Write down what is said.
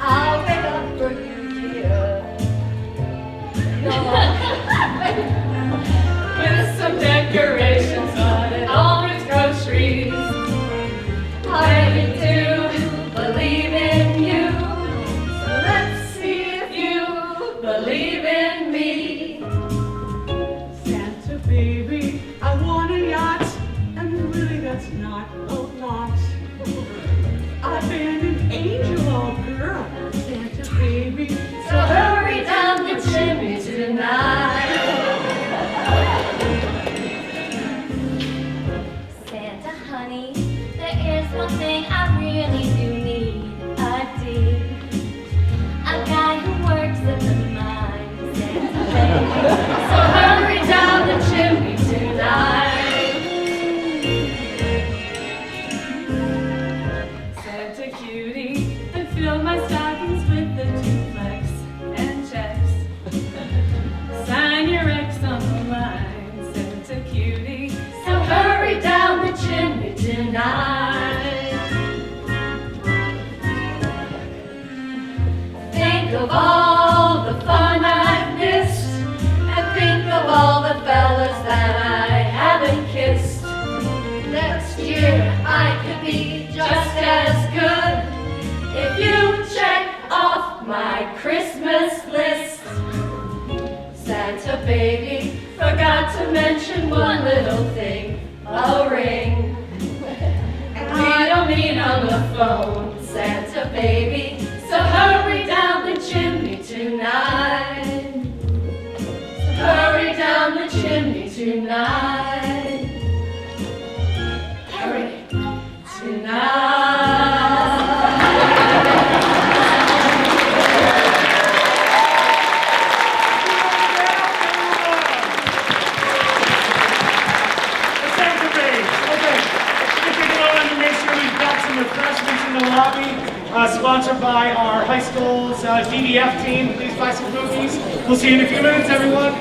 I'll wake up for you, dear. With some decorations, but at Albert's groceries. I really do believe in you. So let's see if you believe in me. Santa baby, I want a yacht, and really that's not a lot. I've been an angel, oh girl, Santa baby. So hurry down the chimney tonight. Santa, honey, there is one thing I really do need. A deed. A guy who works at the mine. Santa baby. So hurry down the chimney tonight. Santa cutie, and fill my stockings with the duplex and checks. Sign your X on the line, Santa cutie. So hurry down the chimney tonight. Think of all the fun I've missed, and think of all the fellas that I haven't kissed. Next year I could be just as good if you check off my Christmas list. Santa baby, forgot to mention one little thing, a ring. And I don't mean on the phone, Santa baby, so hurry down the chimney tonight. Hurry down the chimney tonight. Hurry tonight. Santa baby. Okay. If you go on to make sure we've got some refreshments in the lobby, sponsored by our high school's DDF team. Please buy some cookies. We'll see you in a few minutes, everyone.